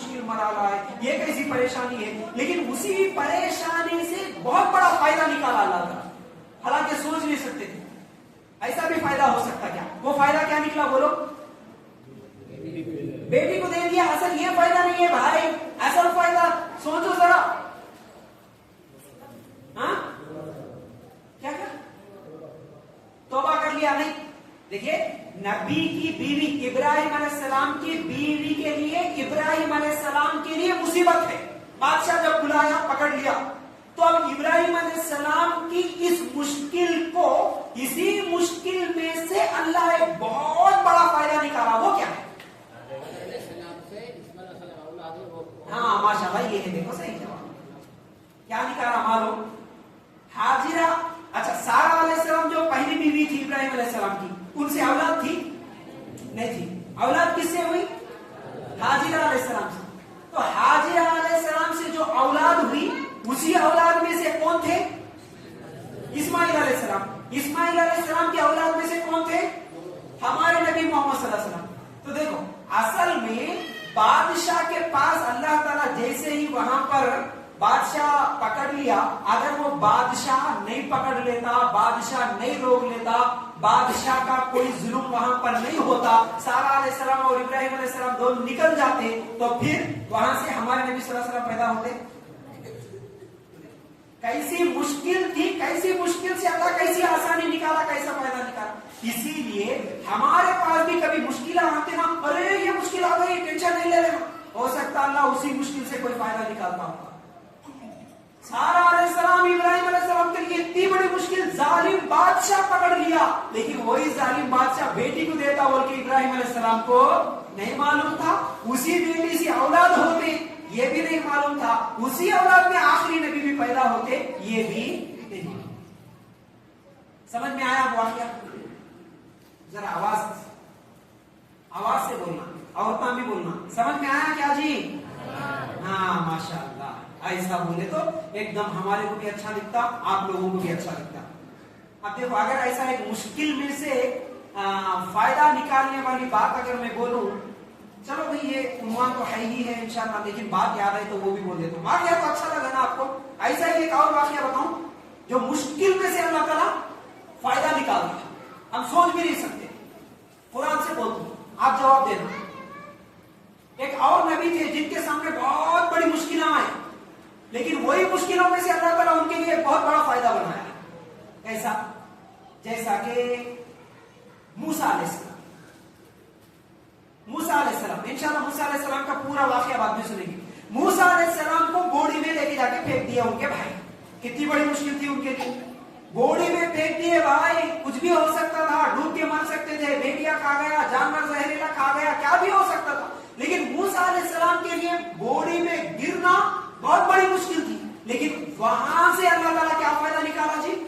مشکل مرحلہ ہے, یہ کیسی پریشانی ہے, لیکن اسی پریشانی سے بہت بڑا فائدہ نکالا اللہ تعالیٰ, حالانکہ سوچ نہیں سکتے تھے ایسا بھی فائدہ ہو سکتا کیا. وہ فائدہ کیا نکلا بولو؟ بیٹی کو دے دیا. اصل یہ فائدہ نہیں ہے بھائی, اصل فائدہ سوچو ذرا. ہاں کیا توبہ کر لیا نہیں. دیکھیے نبی کی بیوی ابراہیم علیہ السلام کی بیوی کے لیے, ابراہیم علیہ السلام کے لیے مصیبت ہے. بادشاہ جب بلایا پکڑ لیا, تو اب ابراہیم علیہ السلام کی اس مشکل کو, اسی مشکل میں سے اللہ ایک بہت بڑا فائدہ نکالا. وہ کیا ہے؟ ہاں ماشاء اللہ, یہ ہے دیکھو صحیح جواب. کیا نکالا معلوم؟ حاجرہ, اچھا سارہ علیہ السلام جو پہلی بیوی تھی ابراہیم علیہ السلام کی, ان سے اولاد تھی نہیں تھی. اولاد کس سے ہوئی؟ حاجرہ علیہ السلام سے. تو حاجرہ علیہ السلام سے جو اولاد ہوئی, اسی اولاد میں سے کون تھے؟ اسماعیل علیہ السلام. اسماعیل علیہ السلام کی اولاد میں سے کون تھے؟ ہمارے نبی محمد صلی اللہ علیہ وسلم. تو دیکھو اصل میں بادشاہ کے پاس اللہ تعالیٰ جیسے ہی وہاں پر بادشاہ پکڑ لیا, اگر وہ بادشاہ نہیں پکڑ لیتا, بادشاہ نہیں روک لیتا, بادشاہ کا کوئی ظلم وہاں پر نہیں ہوتا, سارہ علیہ السلام اور ابراہیم علیہ السلام دونوں نکل جاتے, تو پھر وہاں سے ہمارے نبی صلی اللہ علیہ وسلم پیدا ہوتے. کیسی مشکل تھی, کیسی مشکل سے اللہ کیسی آسانی نکالا, کیسا فائدہ نکالا. اسی لیے ہمارے پاس بھی کبھی مشکلیں آتے نا, ارے یہ مشکل آ گئی, ٹینشن نہیں لے لینا, ہو سکتا اللہ اسی مشکل سے کوئی فائدہ نکالتا ہوگا. سارہ علیہ السلام ابراہیم علیہ السلام کے لیے اتنی بڑی مشکل, ظالم بادشاہ پکڑ لیا, لیکن وہی ظالم بادشاہ بیٹی کو دیتا بول کے ابراہیم علیہ السلام کو نہیں معلوم تھا. اسی بیٹی سے اولاد ہوتے, یہ بھی نہیں معلوم تھا. اسی اولاد میں آخری نبی بھی پیدا ہوتے, یہ بھی نہیں. سمجھ میں آیا واقعہ؟ ذرا آواز سے بولنا, عورتیں بھی بولنا. سمجھ میں آیا کیا جی؟ ہاں ماشاء اللہ. ایسا بولے تو ایک دم ہمارے کو بھی اچھا لگتا, آپ لوگوں کو بھی اچھا لگتا. اب دیکھو اگر ایسا ایک مشکل میں سے فائدہ نکالنے والی بات اگر میں بولوں, چلو بھئی یہ عنوان تو ہے ہی ہے انشاءاللہ, لیکن بات یاد ہے تو وہ بھی بول دیتا ہوں. واقعہ تو اچھا لگا نا آپ کو. ایسا ہی ایک اور واقعہ بتاؤں جو مشکل میں سے اللہ تعالیٰ فائدہ نکالتا ہے, ہم سوچ بھی نہیں سکتے. قرآن سے بولتا ہوں, آپ جواب دینا. ایک اور نبی تھے جن کے سامنے بہت بڑی مشکلیں آئیں, لیکن وہی مشکلوں میں سے اللہ تعالیٰ ان کے لیے بہت بڑا فائدہ بنایا. ایسا جیسا کہ موسیٰ علیہ السلام. موسیٰ علیہ السلام, انشاءاللہ موسیٰ علیہ السلام کا پورا واقعہ بعد میں سنیں گے. موسیٰ علیہ السلام کو گوڑی میں لے کے جا کے پھینک دیا ان کے بھائی. کتنی بڑی مشکل تھی ان کے لیے. گوڑی میں پھینک دیے بھائی, کچھ بھی ہو سکتا تھا, ڈوب کے مر سکتے تھے, بیٹیاں کھا گیا, جانور زہریلا کھا گیا, کیا بھی ہو سکتا تھا. لیکن موسیٰ علیہ السلام کے لیے گوڑی میں گرنا بہت بڑی مشکل تھی, لیکن وہاں سے اللہ تعالیٰ کیا فائدہ نکالا جی؟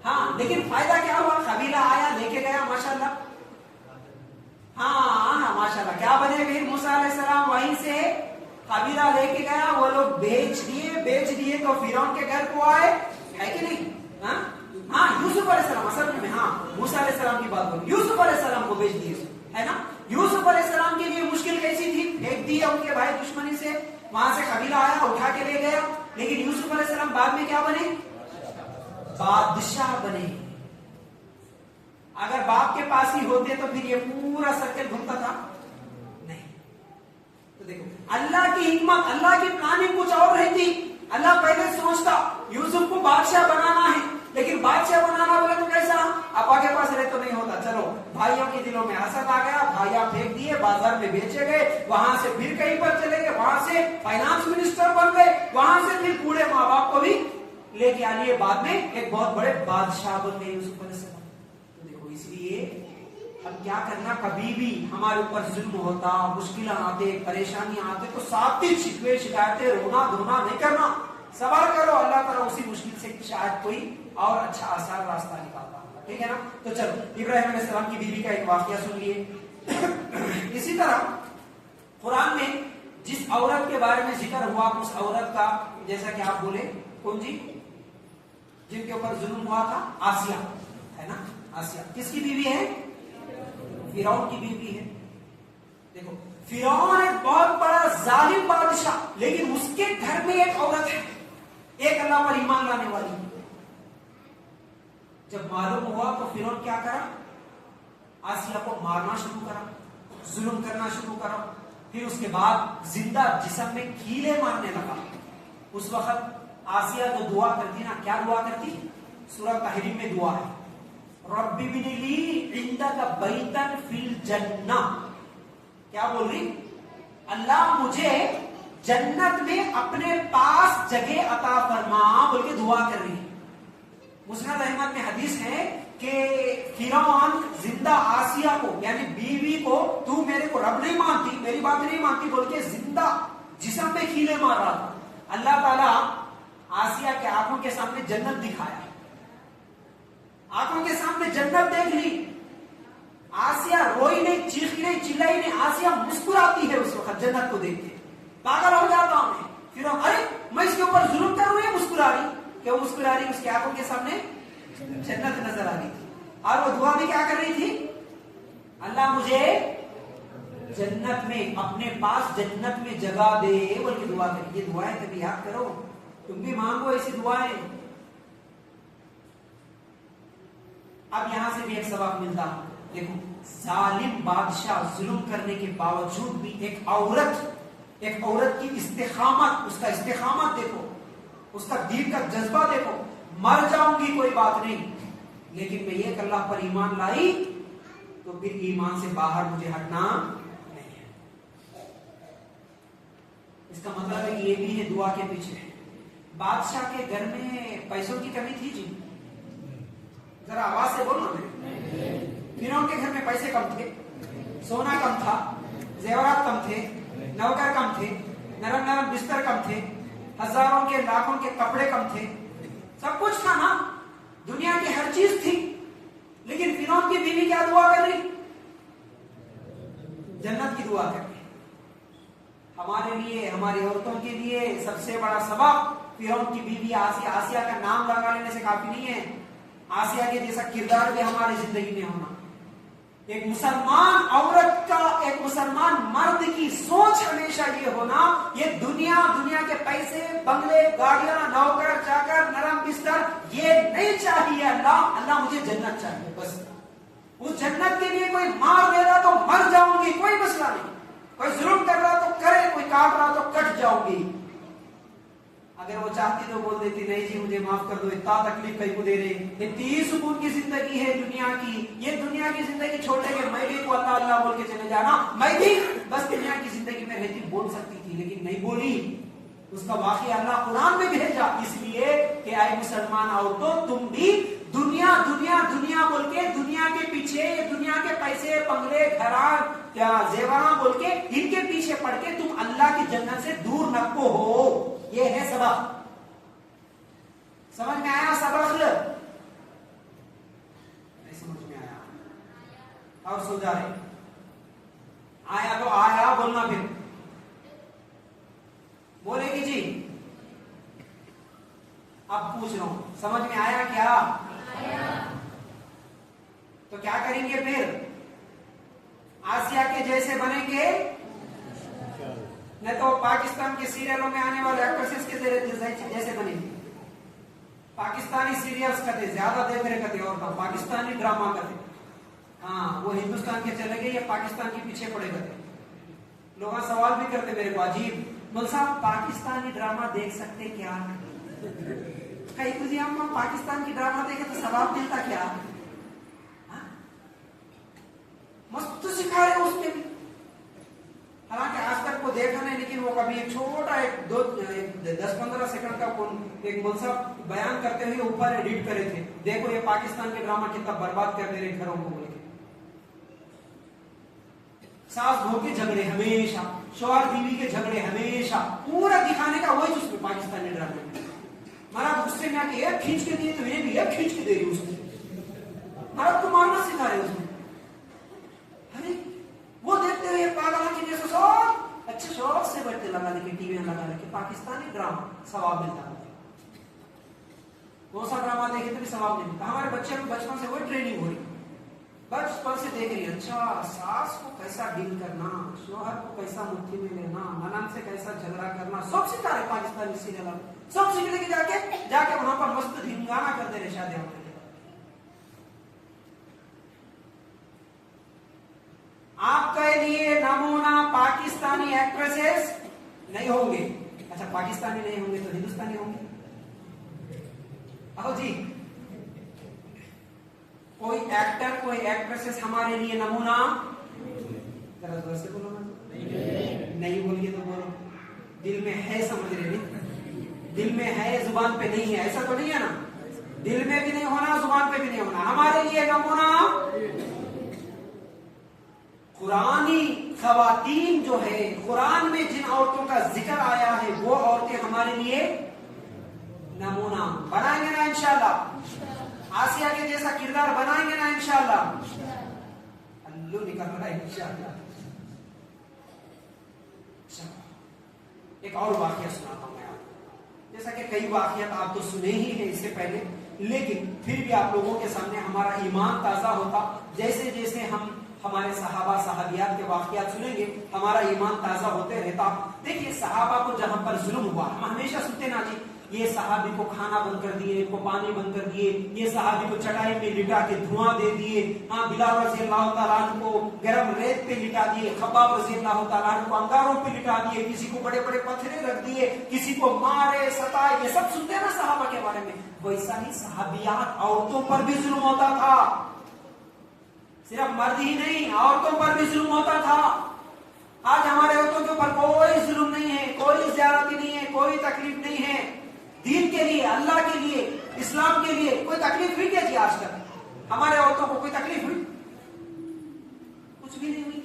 ہاں لیکن فائدہ کیا ہوا؟ قبیلہ آیا, لے کے گیا, ماشاءاللہ. ہاں ماشاءاللہ, کیا بنے پھر موسیٰ علیہ السلام وہیں سے قبیلہ لے کے گیا, وہ لوگ بیچ دیے تو فرعون کے گھر کو آئے, ہے کہ نہیں؟ ہاں یوسف علیہ السلام, اصل میں ہاں موسیٰ علیہ السلام کی بات کروں, یوسف علیہ السلام کو بیچ دیے, ہے نا. یوسف علیہ السلام کے لیے مشکل کیسی تھی؟ پھینک دیا ان کے بھائی دشمنی سے, وہاں سے قبیلہ آیا, اٹھا کے لے گیا, لیکن یوسف علیہ السلام بعد میں کیا بنے؟ بادشاہ بنے. اگر باپ کے پاس ہی ہوتے تو پھر یہ پورا سرکل گھومتا تھا نہیں. تو دیکھو اللہ کی حکمت, اللہ کی پلاننگ کچھ اور رہتی. اللہ پہلے سوچتا یوسف کو بادشاہ بنانا ہے, لیکن بادشاہ بنانا بولے تو کیسا, ابا کے پاس رہے تو نہیں ہوتا. چلو بھائیوں کے دلوں میں حسد آ گیا, بھائیاں پھینک دیے, بازار میں بیچے گئے, وہاں سے پھر کہیں پر چلے گئے, وہاں سے فائنانس منسٹر بن گئے, وہاں سے پھر بوڑھے ماں باپ کو بھی لے کے آئیے, بعد میں ایک بہت بڑے بادشاہ بن گئے یوسف علیہ السلام. تو دیکھو اس لیے ہم کیا کرنا, کبھی بھی ہمارے اوپر ظلم ہوتا, مشکلیں آتے, پریشانیاں آتے, تو ساتھی شکوے شکایتیں رونا دھونا نہیں کرنا, صبر کرو. اللہ تعالیٰ اسی مشکل سے شاید کوئی اور اچھا آسان راستہ نکالتا ہوگا, ٹھیک ہے نا. تو چلو ابراہیم علیہ السلام کی بیوی کا ایک واقعہ سن لیے. اسی طرح قرآن میں جس عورت کے بارے میں ذکر ہوا, اس عورت کا جیسا کہ آپ بولے کون جی, جن کے اوپر ظلم ہوا تھا, آسیہ, ہے نا. آسیہ کس کی بیوی ہے؟ फिरौन की बीवी है। देखो फिरौन एक बहुत बड़ा जालिम बादशाह, लेकिन उसके घर में एक औरत है, एक अल्लाह पर ईमान लाने वाली। जब मालूम हुआ तो फिरौन क्या करा, आसिया को मारना शुरू करा, जुल्म करना शुरू करा। फिर उसके बाद जिंदा जिस्म में कीले मारने लगा। उस वक्त आसिया जो दुआ करती ना, क्या दुआ करती? सूरह तहरीम में दुआ है, रब्बी बिनी ली इंदका बैतन फिल जन्ना। क्या बोल रही? अल्लाह मुझे जन्नत में अपने पास जगह अता फरमा, बोल के दुआ कर रही है। मुस्नद अहमद में हदीस है कि फिरौन जिंदा आसिया को यानी बीवी को, तू मेरे को रब नहीं मानती, मेरी बात नहीं मानती बोल के जिंदा जिस्म में कीले मार रहा था। अल्लाह ताला आसिया के आंखों के सामने जन्नत दिखाया, आंखों के सामने जन्नत देख ली। आसिया रोई नहीं, चीखी नहीं, चिल्लाई नहीं, आसिया मुस्कुराती है उस वक्त जन्नत को देख के। पागल हो जाता हूं मैं। फिर अरे मैं इसके ऊपर जुल्म कर रही हूं, मुस्कुरा रही। क्यों मुस्कुरा रही? उसकी आंखों के सामने जन्नत नजर आ रही थी। और वो दुआ भी क्या कर रही थी? अल्लाह मुझे जन्नत में, अपने पास जन्नत में जगह दे बोल के दुआ करी। ये दुआएं कभी याद करो, तुम भी मांगो ऐसी दुआएं। अब यहां से भी एक सबक मिलता है। देखो जालिम बादशाह जुल्म करने के बावजूद भी एक औरत की इस्तिकामत, उसका इस्तिकामत देखो, उसका दीन का जज्बा देखो। मर जाऊंगी कोई बात नहीं, लेकिन मैं ये अल्लाह पर ईमान लाई तो फिर ईमान से बाहर मुझे हटना नहीं है। इसका मतलब है कि ये भी है दुआ के पीछे। बादशाह के घर में पैसों की कमी थी जी? जरा आवाज से बोलो ना। फिरौन के घर में पैसे कम थे, सोना कम था, जेवरात कम थे, नौकर कम थे, नरम नरम बिस्तर कम थे, हजारों के लाखों के कपड़े कम थे, सब कुछ था ना, दुनिया की हर चीज थी। लेकिन फिरौन की बीवी क्या दुआ कर रही? जन्नत की दुआ कर रही। हमारे लिए, हमारी औरतों के लिए सबसे बड़ा सबक फिरौन की बीवी आसिया का नाम लगा लेने से काफी नहीं है। आसिया के जैसा किरदार भी हमारी जिंदगी में होना। एक मुसलमान औरत का, एक मुसलमान मर्द की सोच हमेशा ये होना, ये दुनिया के पैसे, बंगले, गाड़ियां, नौकर चाकर, नरम बिस्तर, ये नहीं चाहिए। अल्लाह मुझे जन्नत चाहिए बस। उस जन्नत के लिए कोई मार दे रहा तो मर जाऊंगी, कोई मसला नहीं। कोई जुल्म कर रहा तो करे, कोई काट रहा तो कट जाऊंगी। अगर वो चाहती तो बोल देती, नहीं जी मुझे माफ कर दो, इतना तकलीफ कहीं को दे रहे। इतनी सुकून की जिंदगी है दुनिया की, ये दुनिया की जिंदगी छोड़ के मैं भी को अल्लाह अल्लाह बोल के चले जाना, मैं भी बस दुनिया की जिंदगी में रहती, बोल सकती थी लेकिन नहीं बोली। उसका वाक़या अल्लाह कुरान में भेजा इसलिए कि आए मुसलमान औरतों, तुम भी दुनिया दुनिया दुनिया बोल के, दुनिया के पीछे, दुनिया के पैसे, बंगले, घरान, क्या जेवरान बोल के इनके पीछे पड़ के तुम अल्लाह की जन्नत से दूर न को हो। ये है सबक। समझ में आया सबक? नहीं समझ में आया और सोचा रहे आया तो आया बोलना, फिर बोलेगी जी। अब पूछ रहा हूं, समझ में आया क्या? आया। तो क्या करेंगे फिर? आसिया के जैसे बनेंगे, नहीं तो पाकिस्तान के सीरियलों में आने वाले एक्ट्रेसेस के जैसे बनेंगे। पाकिस्तानी सीरियल्स करते, ज्यादा देख रहे करते, और पाकिस्तानी ड्रामा करते। हाँ, वो हिंदुस्तान के चले गए या पाकिस्तान के पीछे पड़े करते। लोग सवाल भी करते मेरे को, अजीब बोल साहब पाकिस्तानी ड्रामा देख सकते क्या? कहीं कुछ हम पाकिस्तान की ड्रामा देखे तो सवाब मिलता क्या? मस्त सिखा रहे उसमें भी। हालांकि आज तक वो देखा नहीं, लेकिन वो कभी एक छोटा 10-15 सेकंड का एक मनसब बयान करते हुए ऊपर एडिट करे थे, देखो ये पाकिस्तान के ड्रामा कितना बर्बाद कर दे रहे घरों को बोल के। सास बहू के झगड़े हमेशा, शौहर बीवी के झगड़े हमेशा, पूरा दिखाने का वही उसमें पाकिस्तानी ड्रामे में। महाराज गुस्से में आके एक खींच के दिए तो ये भी एक खींच के दे रही उसको। महाराज को मारना सिखा रहे उसमें। अरे वो देखते हुए पागल की जैसे सब अच्छे शौक से बैठते लगा देखे, टीवी में लगा देखे पाकिस्तानी ड्रामा, सवाब मिलता है। कौन सा ड्रामा देखे तो भी सवाब नहीं मिलता। हमारे बच्चे को बचपन से वही ट्रेनिंग हो रही, बचपन से देख रही, अच्छा सास को कैसा डील करना, शोहर को कैसा मुट्ठी में लेना, ननद से कैसा झगड़ा करना, सब सिखा रहे पाकिस्तानी सीरियल में, सब सीखने के जाके वहां पर मस्त धिंगाना कर दे रहे शादी होने के। आपके लिए नमूना पाकिस्तानी एक्ट्रेसेस नहीं होंगे। अच्छा पाकिस्तानी नहीं होंगे तो हिंदुस्तानी होंगे। आओ जी, कोई एक्टर कोई एक्ट्रेसेस हमारे लिए नमूना, जरा जोर से बोलो ना, नहीं बोलिए तो बोलो, दिल में है, समझ रहे नहीं, दिल में है जुबान पे नहीं है, ऐसा तो नहीं है ना, दिल में भी नहीं होना जुबान पे भी नहीं होना। हमारे लिए नमूना कुरानी खवातीन जो है, कुरान में जिन औरतों का जिक्र आया है वो औरतें हमारे लिए नमूना बनाएंगे ना इंशाल्लाह। आसिया के जैसा किरदार बनाएंगे ना इंशाल्लाह। अल्लू निकल रहा है इंशाल्लाह। एक और वाकया सुनाता हूं मैं आपको, जैसा कि कई वाकयात आप तो सुने ही हैं इससे पहले, लेकिन फिर भी आप लोगों के सामने हमारा ईमान ताजा होता। जैसे जैसे हम हमारे सहाबा सहाबियात के वाकयात सुनेंगे हमारा ईमान ताजा होते रहता। देखिए सहाबा को जहां पर जुल्म हुआ, हम हमेशा सुनते ना जी, ये सहाबी को खाना बंद कर दिए, इनको पानी बंद कर दिए, ये सहाबी को चटाई में लिटा के धुआं दे दिए, हाँ बिलाल रज़ी अल्लाह तआला अन्हु को गरम रेत पे लिटा दिए, खब्बाब रज़ी अल्लाह तआला अन्हु को अंगारों पे लिटा दिए, किसी को बड़े बड़े पत्थरे रख दिए, किसी को मारे सताए, ये सब सुनते हैं ना सहाबा के बारे में। वैसा ही सहाबियात औरतों पर भी जुल्म होता था, सिर्फ मर्द ही नहीं औरतों पर भी जुल्म होता था। आज हमारे औरतों के ऊपर कोई जुल्म नहीं है, कोई ज्यादती नहीं है, कोई तकलीफ नहीं है। दीन के लिए, अल्लाह के लिए, इस्लाम के लिए कोई तकलीफ हुई क्या जी? आज तक हमारे औरतों को कोई तकलीफ हुई? कुछ भी नहीं हुई,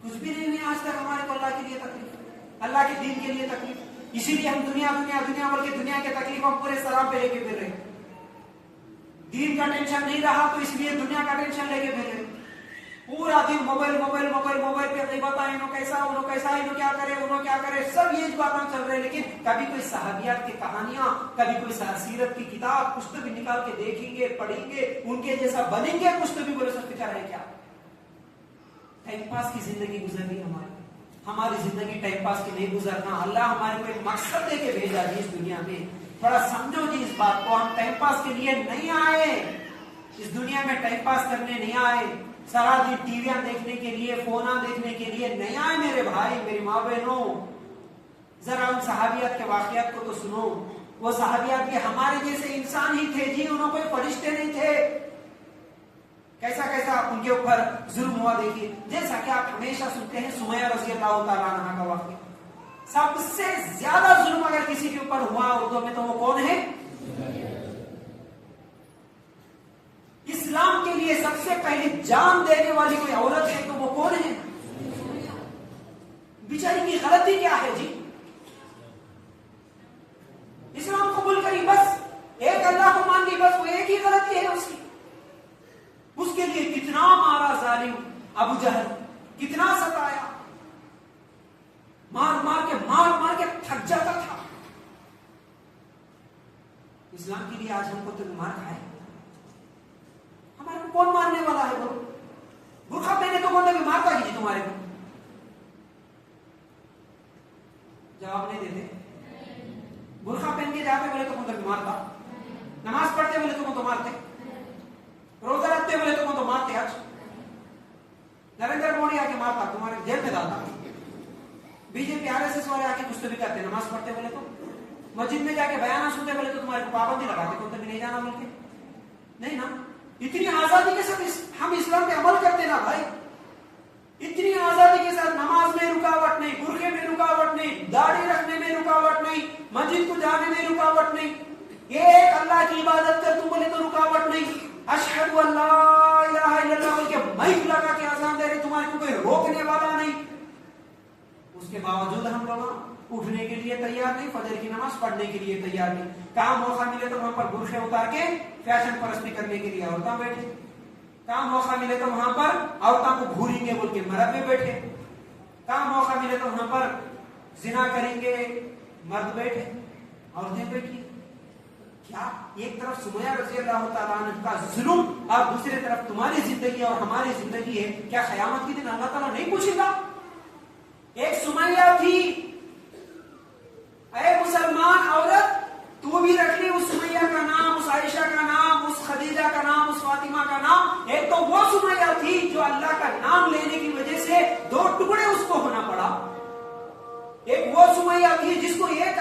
कुछ भी नहीं हुई आज तक हमारे को अल्लाह के लिए तकलीफ, अल्लाह के दीन के लिए तकलीफ। इसीलिए हम दुनिया दुनिया दुनिया भर की दुनिया के तकलीफ हम पूरे सलाम पे लेके फिर रहे। दीन का टेंशन नहीं रहा तो इसलिए दुनिया का टेंशन लेके फिर रहे। पूरा दिन मोबाइल मोबाइल मोबाइल मोबाइल पे नहीं बताए, इन्हों कैसा उन्हों कैसा, इन्हों क्या करे उन्हों क्या करे, सब ये बातें चल रहे। लेकिन कभी कोई सहाबियात की कहानियां, कभी कोई सीरत की किताब कुछ तो भी निकाल के देखेंगे, पढ़ेंगे, उनके जैसा बनेंगे, कुछ तो भी बोले सब फिक्र है क्या? टाइम पास की जिंदगी गुजर रही हमारी जिंदगी टाइम पास की नहीं गुजरना। अल्लाह हमारे को एक मकसद देके भेजा जी इस दुनिया में, थोड़ा समझो जी इस बात को। हम टाइम पास के लिए नहीं आए, इस दुनिया में टाइम पास करने नहीं आए, सारा दिन टीवियां देखने के लिए, फोना देखने के लिए नहीं आए मेरे भाई मेरी माँ बहनों। जरा उन सहाबियात के वाकयात को तो सुनो। वो सहाबियात भी हमारे जैसे इंसान ही थे जी, उन्होंने कोई फरिश्ते नहीं थे। कैसा कैसा उनके ऊपर जुल्म हुआ देखिए। जैसा कि आप हमेशा सुनते हैं सुमैया रज़ी अल्लाह तआला अन्हा का वाकया, सबसे ज्यादा जुल्म अगर किसी के ऊपर हुआ उर्दू में तो वो कौन है? इस्लाम के लिए सबसे पहले जान देने वाली कोई औरत है तो वो कौन है? बेचारी की गलती क्या है जी? इस्लाम कबूल करी, बस एक अल्लाह को मान ली, बस वो एक ही गलती है उसकी। उसके लिए कितना मारा जालिम अबू जहल, कितना सताया, मार मार के थक जाता था। इस्लाम के लिए आज हमको तो मार खाए, हमारे को कौन मारने वाला है? बोलो, बुर्खा पहने तो कौन भी मारता ही तुम्हारे को? जवाब नहीं देते। बुर्खा पहन के जाते बोले तो कौन भी मारता, नमाज पढ़ते बोले तो कौन तो मारते, रोजा रखते बोले तो कौन तो मारते। आज नरेंद्र मोदी आके मारता, तुम्हारे जेल में डालता। बीजेपी आरएसएस वाले आके कुछ तो भी करते, नमाज पढ़ते बोले तो, मस्जिद में जाके बयाना सुनते बोले तो तुम्हारे को पाबंदी लगाते, कौन तो भी नहीं जाना बोल के। नहीं ना, इतनी आजादी के साथ हम इस्लाम पे अमल करते ना भाई, इतनी आजादी के साथ नमाज में रुकावट नहीं, बुरखे में रुकावट नहीं, दाढ़ी रखने में रुकावट नहीं, मस्जिद को जाने में रुकावट नहीं, एक अल्लाह की इबादत कर तुम बोले तो रुकावट नहीं, अशहदु अल्ला इलाहा इल्लल्लाह बोल के माइक लगा के अज़ान दे रहे, तुम्हारे को कोई रोकने वाला नहीं। उसके बावजूद हम लोग उठने के लिए तैयार नहीं, फजर की नमाज पढ़ने के लिए तैयार नहीं। कहाँ मौका मिले तो वहां पर बुरखे उतार के फैशन परस्ती करने के लिए औरतें बैठे, कहाँ मौका मिले तो वहां पर औरतों को घूरेंगे बोल के मर्द में बैठे, कहाँ मौका मिले तो वहां पर जिना करेंगे मर्द बैठे, औरतें बैठी। کیا ایک طرف سمیہ رضی اللہ تعالیٰ عنہ کا ظلم اور دوسری طرف تمہاری زندگی اور ہماری زندگی ہے، کیا قیامت کے دن اللہ تعالیٰ نہیں پوچھے گا؟ ایک سمیہ تھی، اے مسلمان عورت تو بھی رکھ لی اس سمیہ کا نام، اس عائشہ کا نام، اس خدیجہ کا نام، اس فاطمہ کا نام۔ ایک تو وہ سمیہ تھی جو اللہ کا نام لینے کی وجہ سے 2 ٹکڑے اس کو ہونا پڑا، ایک وہ سمیہ تھی جس کو ایک